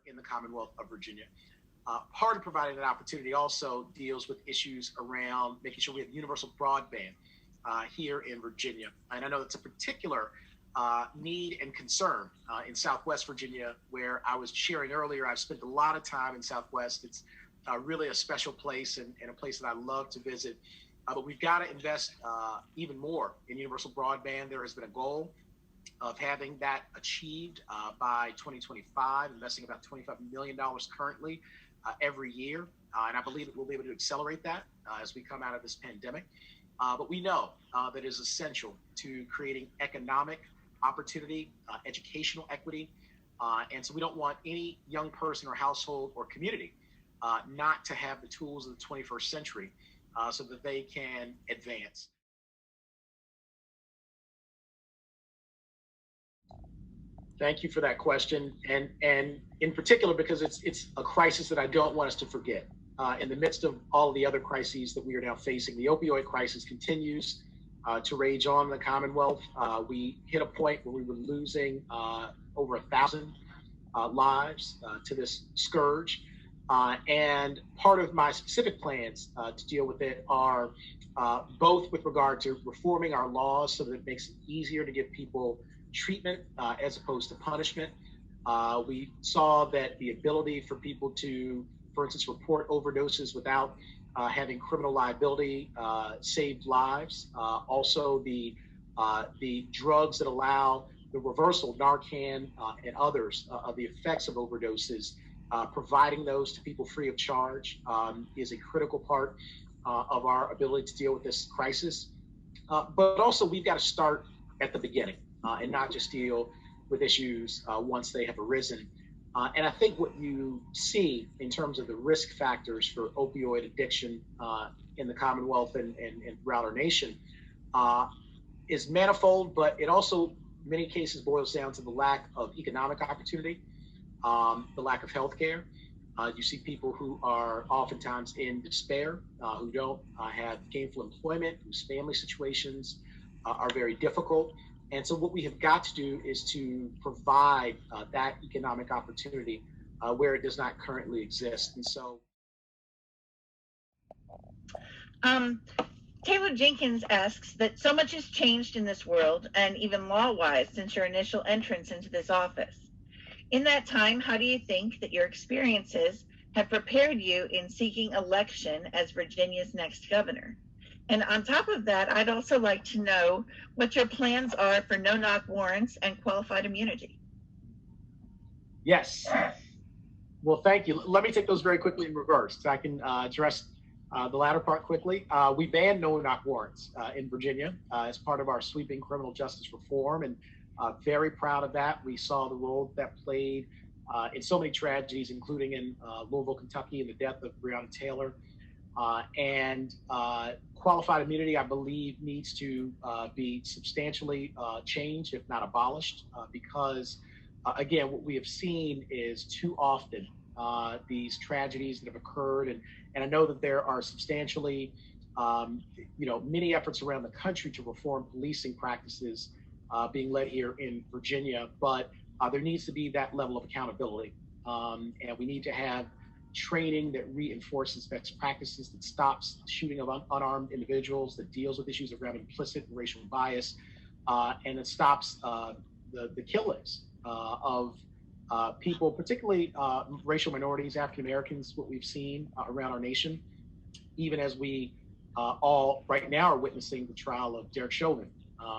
in the Commonwealth of Virginia. Part of providing that opportunity also deals with issues around making sure we have universal broadband here in Virginia. And I know that's a particular need and concern in Southwest Virginia, where I was sharing earlier. I've spent a lot of time in Southwest. It's really a special place and a place that I love to visit. But we've got to invest even more in universal broadband. There has been a goal of having that achieved by 2025, investing about $25 million currently every year. And I believe that we'll be able to accelerate that as we come out of this pandemic. But we know that it is essential to creating economic opportunity, educational equity. And so we don't want any young person or household or community not to have the tools of the 21st century so that they can advance. Thank you for that question. And in particular, because it's a crisis that I don't want us to forget. In the midst of all of the other crises that we are now facing, the opioid crisis continues to rage on in the Commonwealth. We hit a point where we were losing over 1,000 lives to this scourge. And part of my specific plans to deal with it are both with regard to reforming our laws so that it makes it easier to give people treatment as opposed to punishment. We saw that the ability for people to, for instance, report overdoses without having criminal liability saved lives. Also, the drugs that allow the reversal, Narcan and others, of the effects of overdoses, providing those to people free of charge is a critical part of our ability to deal with this crisis. But also, we've got to start at the beginning and not just deal with issues once they have arisen. And I think what you see in terms of the risk factors for opioid addiction in the Commonwealth and throughout our nation is manifold, but it also, in many cases, boils down to the lack of economic opportunity, the lack of health care. You see people who are oftentimes in despair, who don't have gainful employment, whose family situations are very difficult. And so what we have got to do is to provide that economic opportunity where it does not currently exist. And so Taylor Jenkins asks that so much has changed in this world and even law-wise since your initial entrance into this office. In that time, how do you think that your experiences have prepared you in seeking election as Virginia's next governor? And on top of that, I'd also like to know what your plans are for no-knock warrants and qualified immunity. Yes. Well, thank you. Let me take those very quickly in reverse so I can address the latter part quickly. We banned no-knock warrants in Virginia as part of our sweeping criminal justice reform, and very proud of that. We saw the role that played in so many tragedies, including in Louisville, Kentucky, and the death of Breonna Taylor. And qualified immunity, I believe, needs to be substantially changed, if not abolished, because, again, what we have seen is too often these tragedies that have occurred. And I know that there are substantially, many efforts around the country to reform policing practices being led here in Virginia, but there needs to be that level of accountability. And we need to have training that reinforces best practices, that stops shooting of unarmed individuals, that deals with issues around implicit and racial bias, and that stops the killings of people, particularly racial minorities, African Americans, what we've seen around our nation, even as we all right now are witnessing the trial of Derek Chauvin,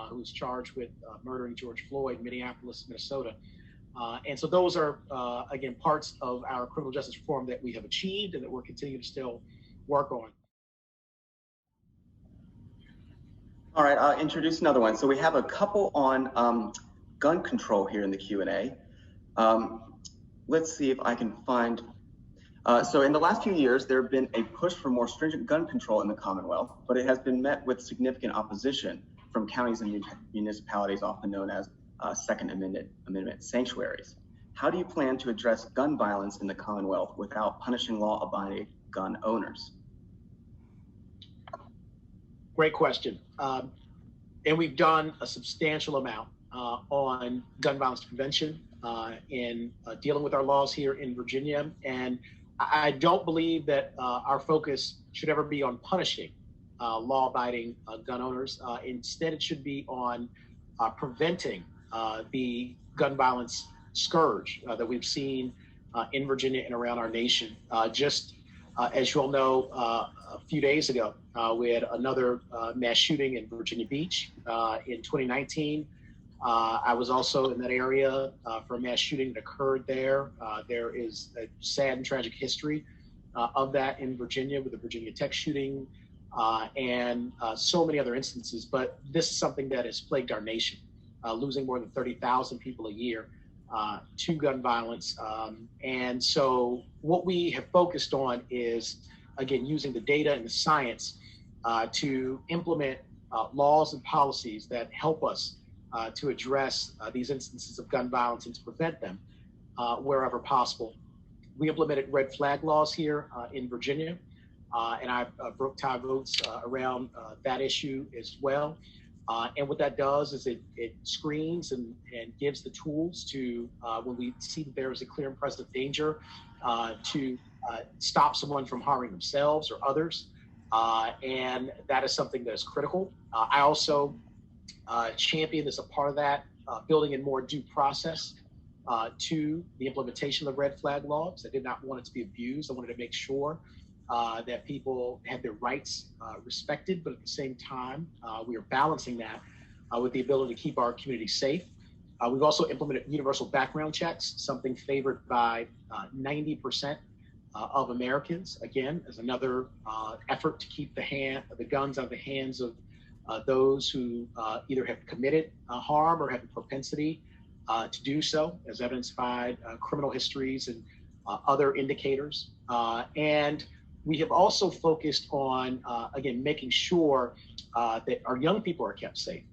who is charged with murdering George Floyd in Minneapolis, Minnesota. And so those are, again, parts of our criminal justice reform that we have achieved and that we're continuing to still work on. All right, I'll introduce another one. So we have a couple on gun control here in the Q&A. Let's see if I can find. So in the last few years, there have been a push for more stringent gun control in the Commonwealth, but it has been met with significant opposition from counties and municipalities, often known as Second Amendment sanctuaries. How do you plan to address gun violence in the Commonwealth without punishing law-abiding gun owners? Great question. And we've done a substantial amount on gun violence prevention in dealing with our laws here in Virginia. And I don't believe that our focus should ever be on punishing law-abiding gun owners. Instead, it should be on preventing the gun violence scourge that we've seen in Virginia and around our nation. Just as you all know, a few days ago, we had another mass shooting in Virginia Beach in 2019. I was also in that area for a mass shooting that occurred there. There is a sad and tragic history of that in Virginia with the Virginia Tech shooting and so many other instances. But this is something that has plagued our nation, losing more than 30,000 people a year to gun violence. And so what we have focused on is, again, using the data and the science to implement laws and policies that help us to address these instances of gun violence and to prevent them wherever possible. We implemented red flag laws here in Virginia, and I broke tie votes around that issue as well. And what that does is it screens and gives the tools to, when we see that there is a clear and present danger, to stop someone from harming themselves or others. And that is something that is critical. I also champion as a part of that, building in more due process to the implementation of the red flag laws. I did not want it to be abused. I wanted to make sure that people had their rights respected, but at the same time, we are balancing that with the ability to keep our community safe. We've also implemented universal background checks, something favored by 90% of Americans, again, as another effort to keep the guns out of the hands of those who either have committed harm or have the propensity to do so, as evidenced by criminal histories and other indicators. And we have also focused on, again, making sure that our young people are kept safe.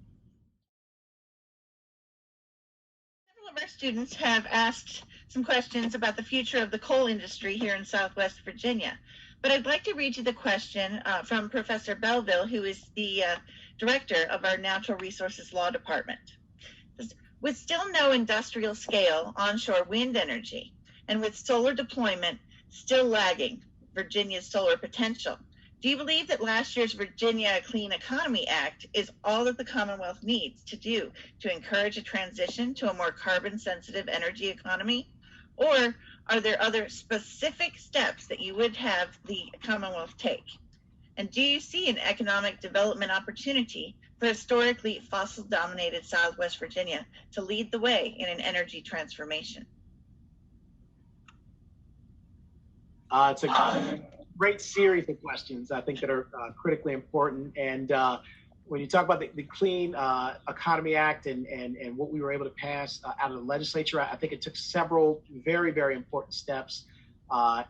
Several of our students have asked some questions about the future of the coal industry here in Southwest Virginia. But I'd like to read you the question from Professor Belville, who is the director of our Natural Resources Law Department. With still no industrial scale onshore wind energy, and with solar deployment still lagging Virginia's solar potential, do you believe that last year's Virginia Clean Economy Act is all that the Commonwealth needs to do to encourage a transition to a more carbon-sensitive energy economy? Or are there other specific steps that you would have the Commonwealth take? And do you see an economic development opportunity for historically fossil-dominated Southwest Virginia to lead the way in an energy transformation? It's a great series of questions, I think, that are critically important. And when you talk about the Clean Economy Act and what we were able to pass out of the legislature, I think it took several very, very important steps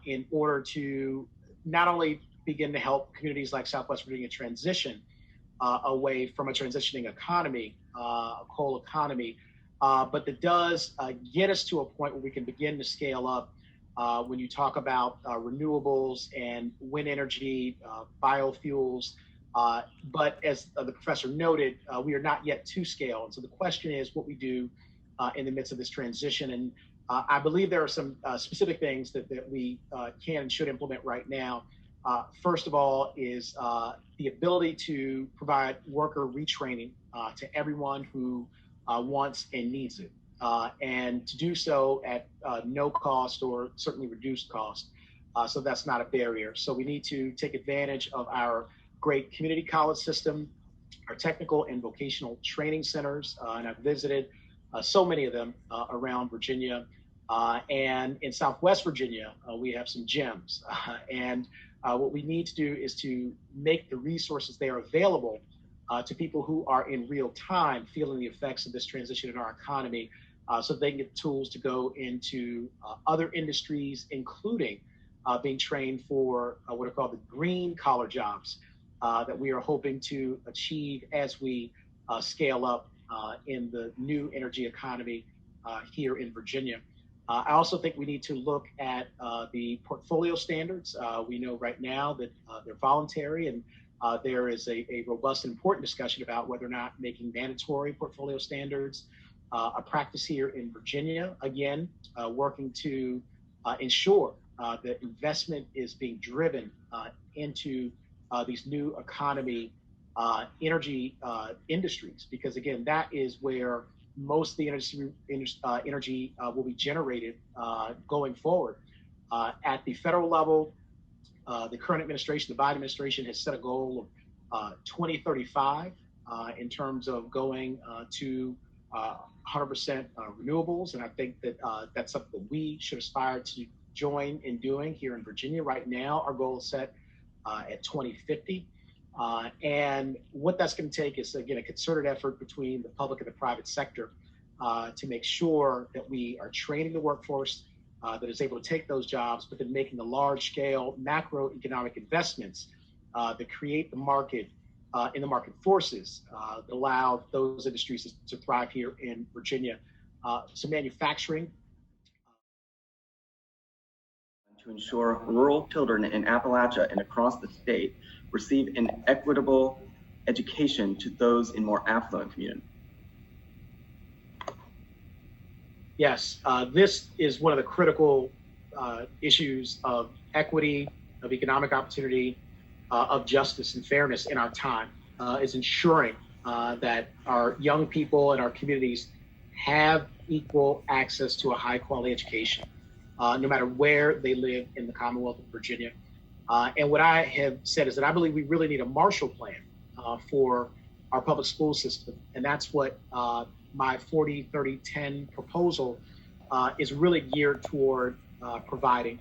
in order to not only begin to help communities like Southwest Virginia transition away from a transitioning economy, a coal economy, but that does get us to a point where we can begin to scale up when you talk about renewables and wind energy, biofuels. But as the professor noted, we are not yet to scale. And so the question is what we do in the midst of this transition. And I believe there are some specific things that we can and should implement right now. First of all is the ability to provide worker retraining to everyone who wants and needs it. And to do so at no cost or certainly reduced cost. So that's not a barrier. So we need to take advantage of our great community college system, our technical and vocational training centers, and I've visited so many of them around Virginia. And in Southwest Virginia, we have some gems. And what we need to do is to make the resources there available to people who are in real time feeling the effects of this transition in our economy, so they can get tools to go into other industries, including being trained for what are called the green collar jobs that we are hoping to achieve as we scale up in the new energy economy here in Virginia. I also think we need to look at the portfolio standards. We know right now that they're voluntary, and there is a robust and important discussion about whether or not making mandatory portfolio standards a practice here in Virginia, again, working to ensure that investment is being driven into these new economy energy industries, because again, that is where most of the energy will be generated going forward. At the federal level, the current administration, the Biden administration, has set a goal of 2035 in terms of going to 100% renewables. And I think that that's something that we should aspire to join in doing here in Virginia. Right now, our goal is set at 2050. And what that's going to take is, again, a concerted effort between the public and the private sector to make sure that we are training the workforce that is able to take those jobs, but then making the large-scale macroeconomic investments that create the market in the market forces that allow those industries to thrive here in Virginia. So manufacturing. To ensure rural children in Appalachia and across the state receive an equitable education to those in more affluent communities. Yes, this is one of the critical issues of equity, of economic opportunity, of justice and fairness in our time, is ensuring that our young people and our communities have equal access to a high quality education, no matter where they live in the Commonwealth of Virginia. And what I have said is that I believe we really need a Marshall Plan for our public school system. And that's what my 40-30-10 proposal is really geared toward providing.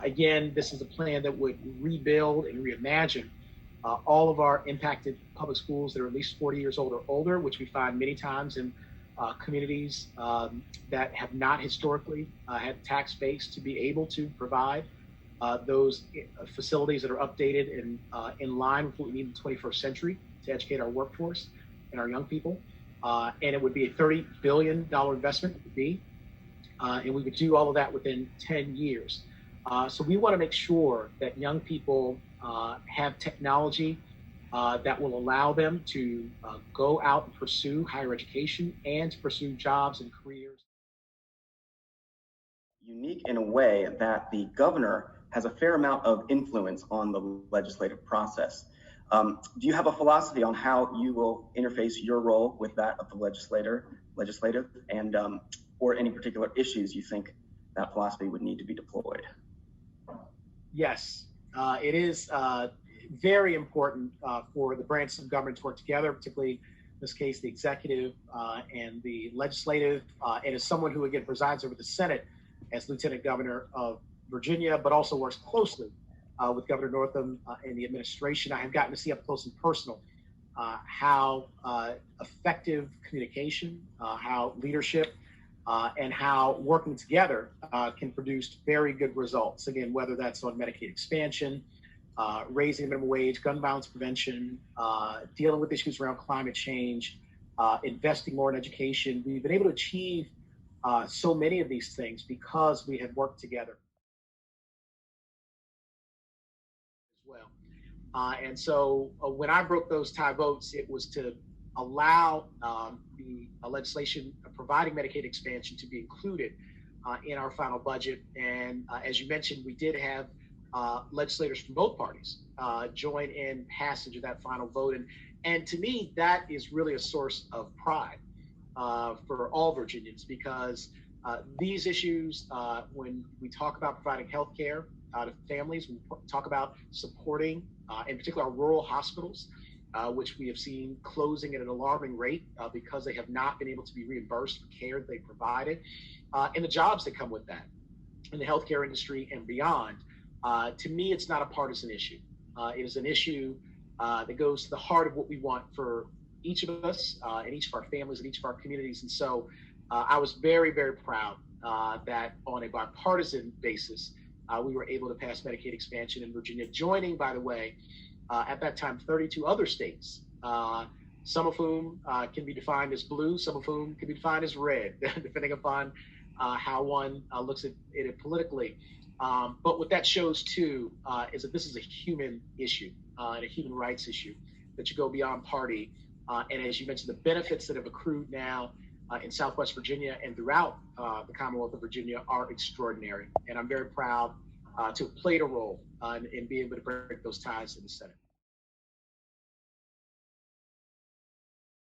Again, this is a plan that would rebuild and reimagine all of our impacted public schools that are at least 40 years old or older, which we find many times in communities that have not historically had tax base to be able to provide those facilities that are updated and in line with what we need in the 21st century to educate our workforce and our young people. And it would be a $30 billion investment, it would be, and we would do all of that within 10 years. So we want to make sure that young people have technology that will allow them to go out and pursue higher education and to pursue jobs and careers. Unique in a way that the governor has a fair amount of influence on the legislative process. Do you have a philosophy on how you will interface your role with that of the legislative, and or any particular issues you think that philosophy would need to be deployed? Yes, it is very important for the branches of government to work together, particularly in this case, the executive and the legislative. And as someone who, again, presides over the Senate as Lieutenant Governor of Virginia, but also works closely with Governor Northam and the administration, I have gotten to see up close and personal how effective communication, how leadership, and how working together can produce very good results. Again, whether that's on Medicaid expansion, raising minimum wage, gun violence prevention, dealing with issues around climate change, investing more in education. We've been able to achieve so many of these things because we have worked together as well. And so when I broke those tie votes, it was to allow the legislation providing Medicaid expansion to be included in our final budget. And as you mentioned, we did have legislators from both parties join in passage of that final vote. And to me, that is really a source of pride for all Virginians, because these issues, when we talk about providing health care to families, we talk about supporting, in particular, our rural hospitals, which we have seen closing at an alarming rate because they have not been able to be reimbursed for care that they provided, and the jobs that come with that in the healthcare industry and beyond. To me, it's not a partisan issue. It is an issue that goes to the heart of what we want for each of us and each of our families and each of our communities. And so I was very, very proud that on a bipartisan basis, we were able to pass Medicaid expansion in Virginia, joining, by the way, at that time, 32 other states, some of whom can be defined as blue, some of whom can be defined as red, depending upon how one looks at it politically. But what that shows, too, is that this is a human issue and a human rights issue that should go beyond party. And as you mentioned, the benefits that have accrued now in Southwest Virginia and throughout the Commonwealth of Virginia are extraordinary. And I'm very proud to have played a role in being able to break those ties in the Senate.